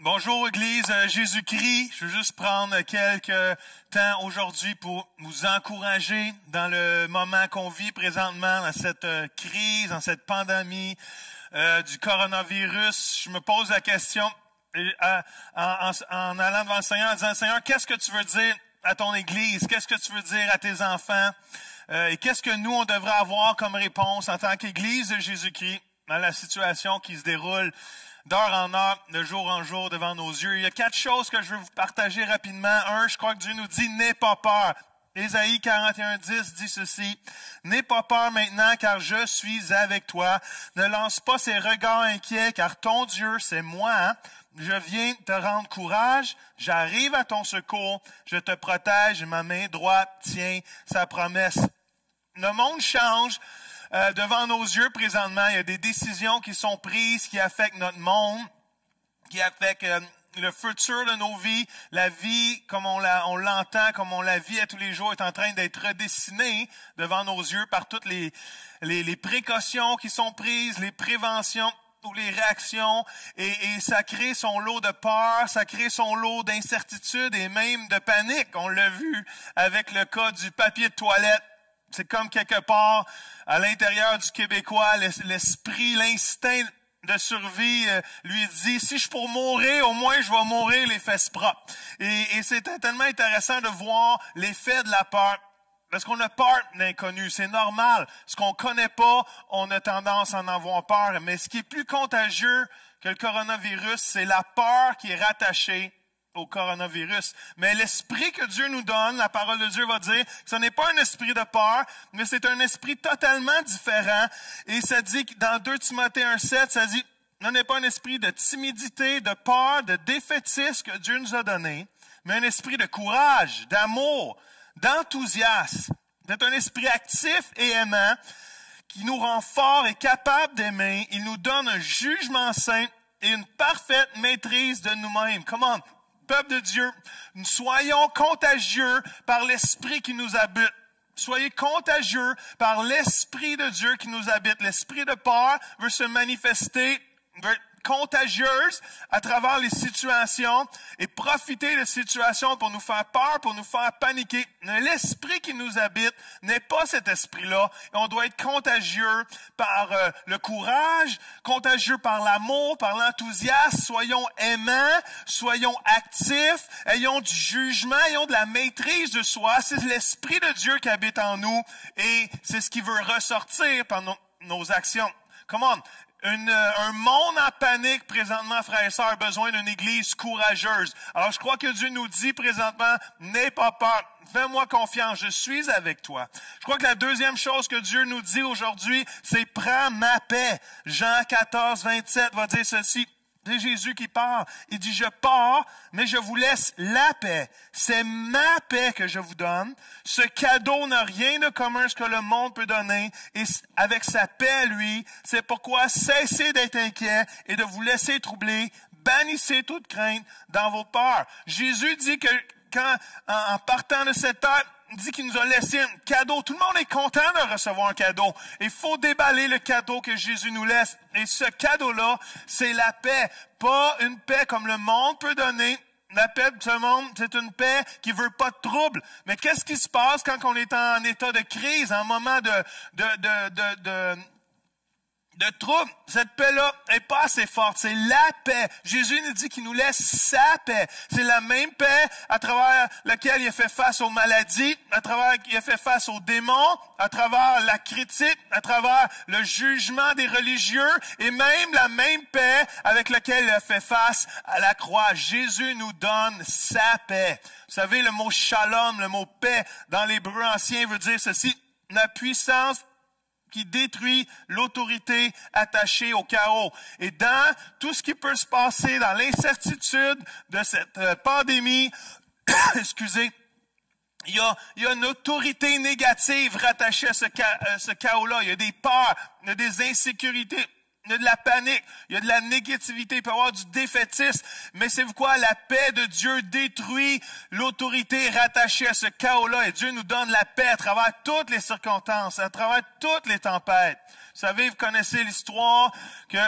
Bonjour Église Jésus-Christ. Je veux juste prendre quelques temps aujourd'hui pour vous encourager dans le moment qu'on vit présentement, dans cette crise, dans cette pandémie du coronavirus. Je me pose la question en allant devant le Seigneur, en disant, Seigneur, qu'est-ce que tu veux dire à ton Église? Qu'est-ce que tu veux dire à tes enfants? Et qu'est-ce que nous, on devrait avoir comme réponse en tant qu'Église de Jésus-Christ dans la situation qui se déroule d'heure en heure, de jour en jour devant nos yeux. Il y a 4 choses que je veux vous partager rapidement. 1, je crois que Dieu nous dit, n'aie pas peur. Ésaïe 41:10 dit ceci, « N'aie pas peur maintenant, car je suis avec toi. Ne lance pas ces regards inquiets, car ton Dieu, c'est moi. Je viens te rendre courage. J'arrive à ton secours. Je te protège. Ma main droite tient sa promesse. » Le monde change. Devant nos yeux présentement, il y a des décisions qui sont prises qui affectent notre monde, qui affectent le futur de nos vies. La vie, comme on l'entend, comme on la vit à tous les jours, est en train d'être redessinée devant nos yeux par toutes les précautions qui sont prises, les préventions ou les réactions, et ça crée son lot de peur, ça crée son lot d'incertitude et même de panique. On l'a vu avec le cas du papier de toilette. C'est comme quelque part, à l'intérieur du Québécois, l'esprit, l'instinct de survie lui dit, si je suis pour mourir, au moins je vais mourir les fesses propres. Et c'était tellement intéressant de voir l'effet de la peur. Parce qu'on a peur de l'inconnu, c'est normal. Ce qu'on connaît pas, on a tendance à en avoir peur. Mais ce qui est plus contagieux que le coronavirus, c'est la peur qui est rattachée au coronavirus. Mais l'esprit que Dieu nous donne, la parole de Dieu va dire, ce n'est pas un esprit de peur, mais c'est un esprit totalement différent. Et ça dit que dans 2 Timothée 1:7, ça dit, ce n'est pas un esprit de timidité, de peur, de défaitisme que Dieu nous a donné, mais un esprit de courage, d'amour, d'enthousiasme. C'est un esprit actif et aimant qui nous rend forts et capables d'aimer. Il nous donne un jugement saint et une parfaite maîtrise de nous-mêmes. Comment? Peuple de Dieu, nous soyons contagieux par l'Esprit qui nous habite. Soyez contagieux par l'Esprit de Dieu qui nous habite. L'Esprit de peur veut se manifester, veut être contagieuse à travers les situations et profiter des situations pour nous faire peur, pour nous faire paniquer. Mais l'Esprit qui nous habite n'est pas cet esprit-là. Et on doit être contagieux par le courage, contagieux par l'amour, par l'enthousiasme. Soyons aimants, soyons actifs, ayons du jugement, ayons de la maîtrise de soi. C'est l'Esprit de Dieu qui habite en nous et c'est ce qui veut ressortir par nos actions. Come on. Un monde en panique présentement, frères et sœurs, a besoin d'une église courageuse. Alors, je crois que Dieu nous dit présentement, n'aie pas peur, fais-moi confiance, je suis avec toi. Je crois que la deuxième chose que Dieu nous dit aujourd'hui, c'est prends ma paix. Jean 14:27 va dire ceci. C'est Jésus qui part. Il dit, je pars, mais je vous laisse la paix. C'est ma paix que je vous donne. Ce cadeau n'a rien de commun ce que le monde peut donner. Et avec sa paix, lui, c'est pourquoi cessez d'être inquiets et de vous laisser troubler. Bannissez toute crainte dans vos peurs. Jésus dit que en partant de cette terre, il dit qu'il nous a laissé un cadeau. Tout le monde est content de recevoir un cadeau. Il faut déballer le cadeau que Jésus nous laisse. Et ce cadeau-là, c'est la paix. Pas une paix comme le monde peut donner. La paix de ce monde, c'est une paix qui veut pas de trouble. Mais qu'est-ce qui se passe quand on est en état de crise, en moment de trouble? Cette paix-là est pas assez forte. C'est la paix. Jésus nous dit qu'il nous laisse sa paix. C'est la même paix à travers laquelle il a fait face aux maladies, à travers laquelle il a fait face aux démons, à travers la critique, à travers le jugement des religieux et même la même paix avec laquelle il a fait face à la croix. Jésus nous donne sa paix. Vous savez, le mot shalom, le mot paix dans l'hébreu ancien veut dire ceci, la puissance qui détruit l'autorité attachée au chaos. Et dans tout ce qui peut se passer, dans l'incertitude de cette pandémie, excusez, il y a une autorité négative rattachée à ce chaos-là. Il y a des peurs, il y a des insécurités, il y a de la panique, il y a de la négativité, il peut y avoir du défaitisme. Mais c'est quoi? La paix de Dieu détruit l'autorité rattachée à ce chaos-là. Et Dieu nous donne la paix à travers toutes les circonstances, à travers toutes les tempêtes. Vous savez, vous connaissez l'histoire que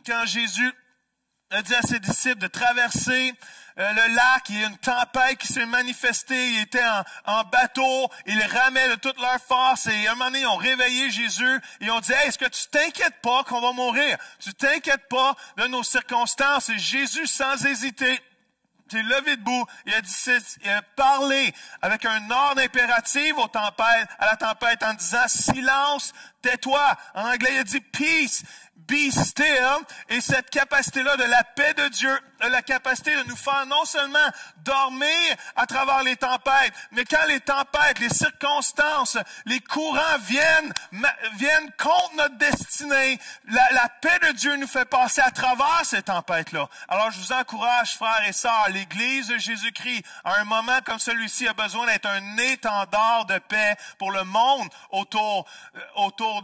quand Jésus a dit à ses disciples de traverser le lac. Il y a une tempête qui s'est manifestée. Ils étaient en bateau. Ils ramaient de toute leur force. Et à un moment donné, ils ont réveillé Jésus. Ils ont dit, hey, est-ce que tu t'inquiètes pas qu'on va mourir? Tu t'inquiètes pas de nos circonstances? Et Jésus, sans hésiter, s'est levé debout. Il a parlé avec un ordre impératif à la tempête en disant, silence, tais-toi. En anglais, il a dit, peace, be still. Et cette capacité-là de la paix de Dieu, de la capacité de nous faire non seulement dormir à travers les tempêtes, mais quand les tempêtes, les circonstances, les courants viennent contre notre destinée, la paix de Dieu nous fait passer à travers ces tempêtes-là. Alors, je vous encourage, frères et sœurs, l'Église de Jésus-Christ, à un moment comme celui-ci, a besoin d'être un étendard de paix pour le monde autour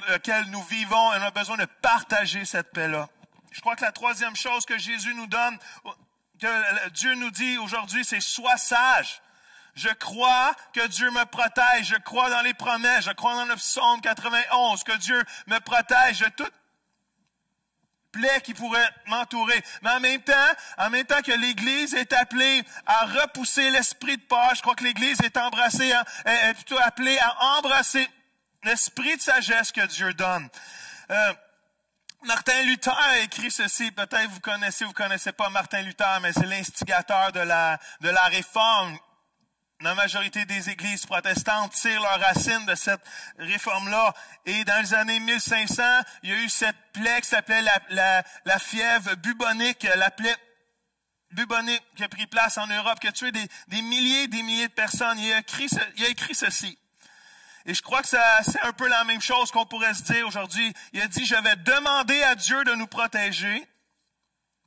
lequel nous vivons, et on a besoin de partager cette paix-là. Je crois que la troisième chose que Jésus nous donne, que Dieu nous dit aujourd'hui, c'est « Sois sage ». Je crois que Dieu me protège. Je crois dans les promesses. Je crois dans le psaume 91 que Dieu me protège de toute plaie qui pourrait m'entourer. Mais en même temps que l'Église est appelée à repousser l'esprit de peur, je crois que l'Église est plutôt appelée à embrasser l'esprit de sagesse que Dieu donne. Martin Luther a écrit ceci, peut-être vous connaissez pas Martin Luther, mais c'est l'instigateur de la réforme. La majorité des églises protestantes tirent leurs racines de cette réforme-là. Et dans les années 1500, il y a eu cette plaie qui s'appelait la fièvre bubonique, la plaie bubonique qui a pris place en Europe, qui a tué des milliers et des milliers de personnes. Il a écrit ceci. Et je crois que c'est un peu la même chose qu'on pourrait se dire aujourd'hui. Il a dit, je vais demander à Dieu de nous protéger.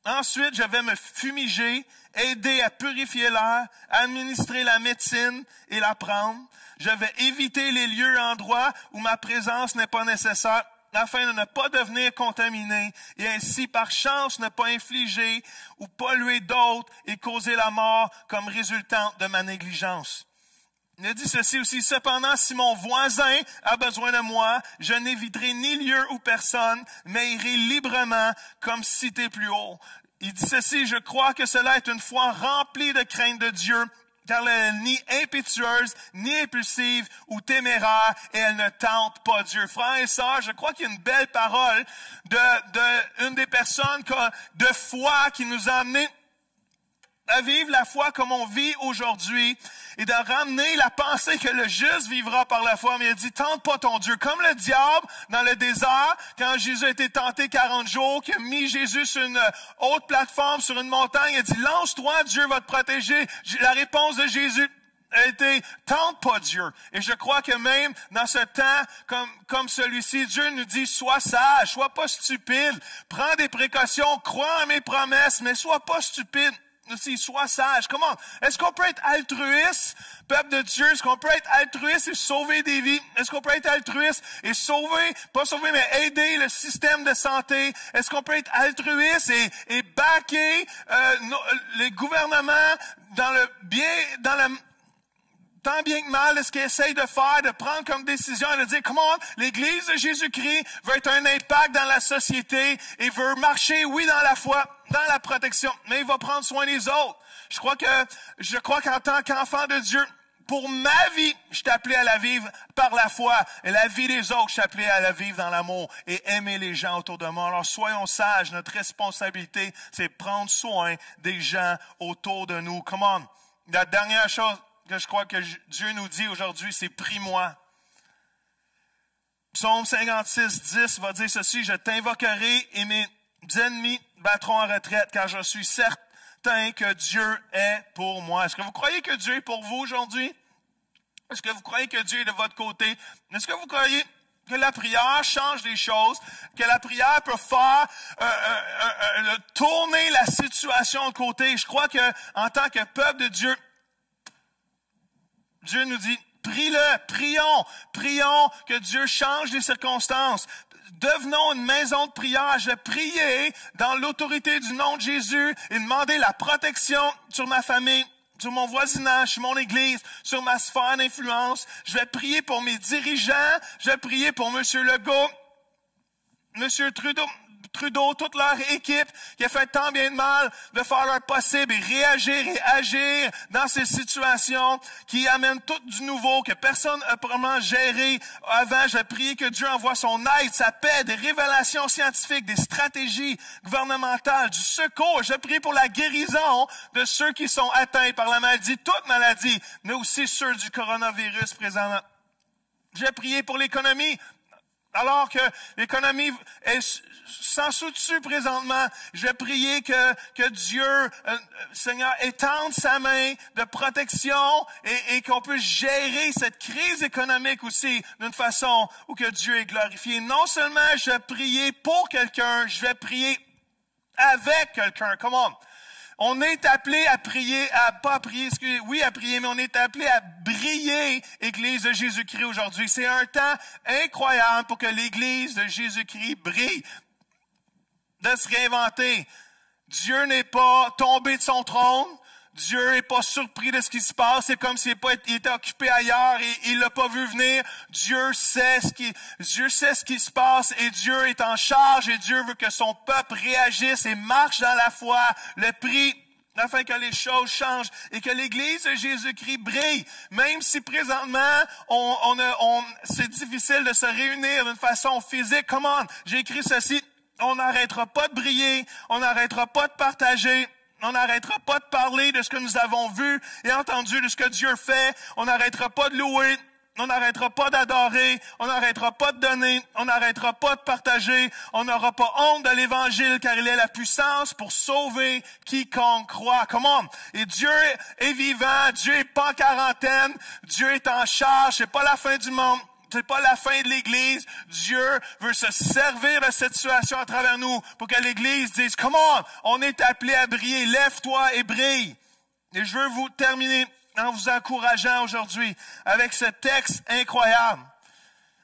Ensuite, je vais me fumiger, aider à purifier l'air, administrer la médecine et la prendre. Je vais éviter les lieux et endroits où ma présence n'est pas nécessaire, afin de ne pas devenir contaminé et ainsi, par chance, ne pas infliger ou polluer d'autres et causer la mort comme résultante de ma négligence. Il a dit ceci aussi, cependant, si mon voisin a besoin de moi, je n'éviterai ni lieu ou personne, mais irai librement comme cité plus haut. Il dit ceci, je crois que cela est une foi remplie de crainte de Dieu, car elle n'est ni impétueuse, ni impulsive ou téméraire, et elle ne tente pas Dieu. Frères et sœurs, je crois qu'il y a une belle parole une des personnes de foi qui nous a amené à vivre la foi comme on vit aujourd'hui et de ramener la pensée que le juste vivra par la foi. Mais il a dit, tente pas ton Dieu. Comme le diable dans le désert, quand Jésus a été tenté 40 jours, qui a mis Jésus sur une haute plateforme, sur une montagne, il a dit, lance-toi, Dieu va te protéger. La réponse de Jésus a été, tente pas Dieu. Et je crois que même dans ce temps comme celui-ci, Dieu nous dit, sois sage, sois pas stupide, prends des précautions, crois en mes promesses, mais sois pas stupide. Aussi, sois sage. Comment? Est-ce qu'on peut être altruiste, peuple de Dieu? Est-ce qu'on peut être altruiste et sauver des vies? Est-ce qu'on peut être altruiste et pas sauver, mais aider le système de santé? Est-ce qu'on peut être altruiste et backer les gouvernements dans le tant bien que mal de ce qu'ils essayent de faire, de prendre comme décision et de dire, comment l'Église de Jésus-Christ veut être un impact dans la société et veut marcher, oui, dans la foi, dans la protection, mais il va prendre soin des autres. Je crois qu'en tant qu'enfant de Dieu, pour ma vie, je suis appelé à la vivre par la foi. Et la vie des autres, je suis appelé à la vivre dans l'amour et aimer les gens autour de moi. Alors, soyons sages. Notre responsabilité, c'est prendre soin des gens autour de nous. Come on. La dernière chose que je crois que Dieu nous dit aujourd'hui, c'est « Prie-moi ». Psaume 56, 10 va dire ceci, « Je t'invoquerai et mes ennemis battront en retraite, car je suis certain que Dieu est pour moi. » Est-ce que vous croyez que Dieu est pour vous aujourd'hui? Est-ce que vous croyez que Dieu est de votre côté? Est-ce que vous croyez que la prière change les choses, que la prière peut faire tourner la situation de côté? Je crois que en tant que peuple de Dieu, Dieu nous dit, prions que Dieu change les circonstances. Devenons une maison de prière. Je vais prier dans l'autorité du nom de Jésus et demander la protection sur ma famille, sur mon voisinage, sur mon église, sur ma sphère d'influence. Je vais prier pour mes dirigeants. Je vais prier pour M. Legault, M. Trudeau, Trudeau, toute leur équipe qui a fait tant bien de mal de faire leur possible et réagir et agir dans ces situations qui amènent tout du nouveau, que personne n'a probablement géré avant. Je prie que Dieu envoie son aide, sa paix, des révélations scientifiques, des stratégies gouvernementales, du secours. Je prie pour la guérison de ceux qui sont atteints par la maladie, toute maladie, mais aussi ceux du coronavirus présentement. J'ai prié pour l'économie, alors que l'économie est sans sous-dessus présentement. Je vais prier que Dieu, Seigneur, étende sa main de protection et qu'on puisse gérer cette crise économique aussi d'une façon où que Dieu est glorifié. Non seulement je vais prier pour quelqu'un, je vais prier avec quelqu'un. Come on. On est appelé à prier, à prier, mais on est appelé à briller, Église de Jésus-Christ aujourd'hui. C'est un temps incroyable pour que l'Église de Jésus-Christ brille, de se réinventer. Dieu n'est pas tombé de son trône. Dieu n'est pas surpris de ce qui se passe. C'est comme s'il était occupé ailleurs et il l'a pas vu venir. Dieu sait ce qui se passe et Dieu est en charge et Dieu veut que son peuple réagisse et marche dans la foi. Le prix afin que les choses changent et que l'Église de Jésus-Christ brille. Même si présentement, c'est difficile de se réunir d'une façon physique. Comment? J'ai écrit ceci. On n'arrêtera pas de briller. On n'arrêtera pas de partager. On n'arrêtera pas de parler de ce que nous avons vu et entendu, de ce que Dieu fait. On n'arrêtera pas de louer. On n'arrêtera pas d'adorer. On n'arrêtera pas de donner. On n'arrêtera pas de partager. On n'aura pas honte de l'Évangile car il est la puissance pour sauver quiconque croit. Comment? Et Dieu est vivant. Dieu n'est pas en quarantaine. Dieu est en charge. C'est pas la fin du monde. C'est pas la fin de l'Église. Dieu veut se servir de cette situation à travers nous pour que l'Église dise, come on est appelé à briller. Lève-toi et brille. Et je veux vous terminer en vous encourageant aujourd'hui avec ce texte incroyable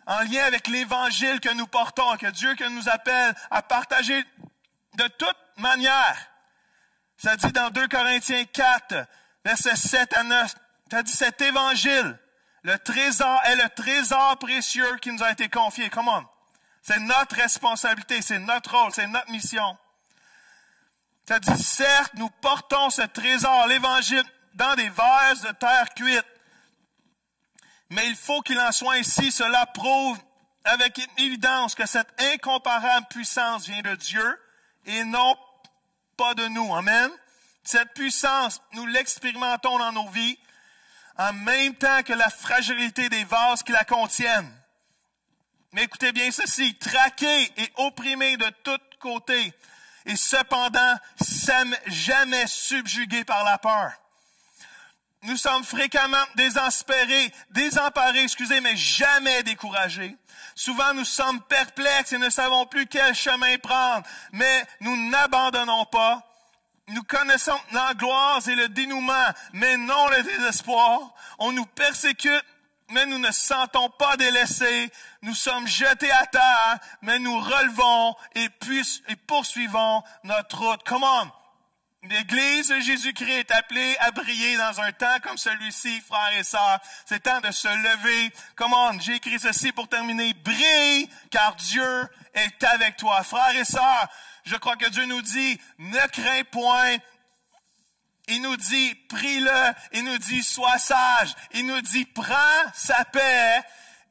en lien avec l'Évangile que nous portons, que Dieu nous appelle à partager de toute manière. Ça dit dans 2 Corinthiens 4, versets 7 à 9, ça dit cet Évangile, le trésor est le trésor précieux qui nous a été confié. Come on. C'est notre responsabilité, c'est notre rôle, c'est notre mission. Ça dit, certes, nous portons ce trésor, l'Évangile, dans des vases de terre cuite. Mais il faut qu'il en soit ainsi. Cela prouve avec évidence que cette incomparable puissance vient de Dieu et non pas de nous. Amen. Cette puissance, nous l'expérimentons dans nos vies en même temps que la fragilité des vases qui la contiennent. Mais écoutez bien ceci, traqués et opprimés de tous côtés et cependant jamais subjugués par la peur. Nous sommes fréquemment désemparés, mais jamais découragés. Souvent, nous sommes perplexes et ne savons plus quel chemin prendre, mais nous n'abandonnons pas. Nous connaissons l'angoisse et le dénouement, mais non le désespoir. On nous persécute, mais nous ne sentons pas délaissés. Nous sommes jetés à terre, mais nous relevons et poursuivons notre route. Comment? L'Église de Jésus-Christ est appelée à briller dans un temps comme celui-ci, frères et sœurs. C'est temps de se lever. Comment? J'ai écrit ceci pour terminer. Brille, car Dieu est avec toi. Frères et sœurs, je crois que Dieu nous dit, ne crains point. Il nous dit, prie-le. Il nous dit, sois sage. Il nous dit, prends sa paix.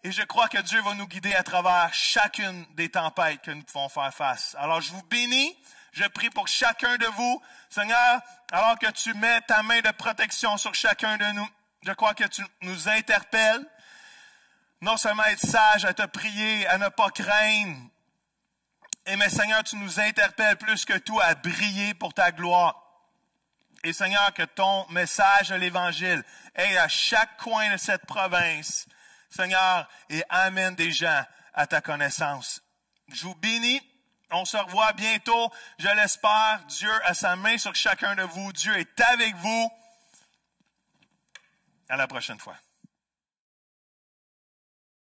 Et je crois que Dieu va nous guider à travers chacune des tempêtes que nous pouvons faire face. Alors, je vous bénis. Je prie pour chacun de vous. Seigneur, alors que tu mets ta main de protection sur chacun de nous, je crois que tu nous interpelles. Non seulement être sage, à te prier, à ne pas craindre. Mais Seigneur, tu nous interpelles plus que tout à briller pour ta gloire. Et Seigneur, que ton message de l'Évangile aille à chaque coin de cette province, Seigneur, et amène des gens à ta connaissance. Je vous bénis. On se revoit bientôt, je l'espère. Dieu a sa main sur chacun de vous. Dieu est avec vous. À la prochaine fois.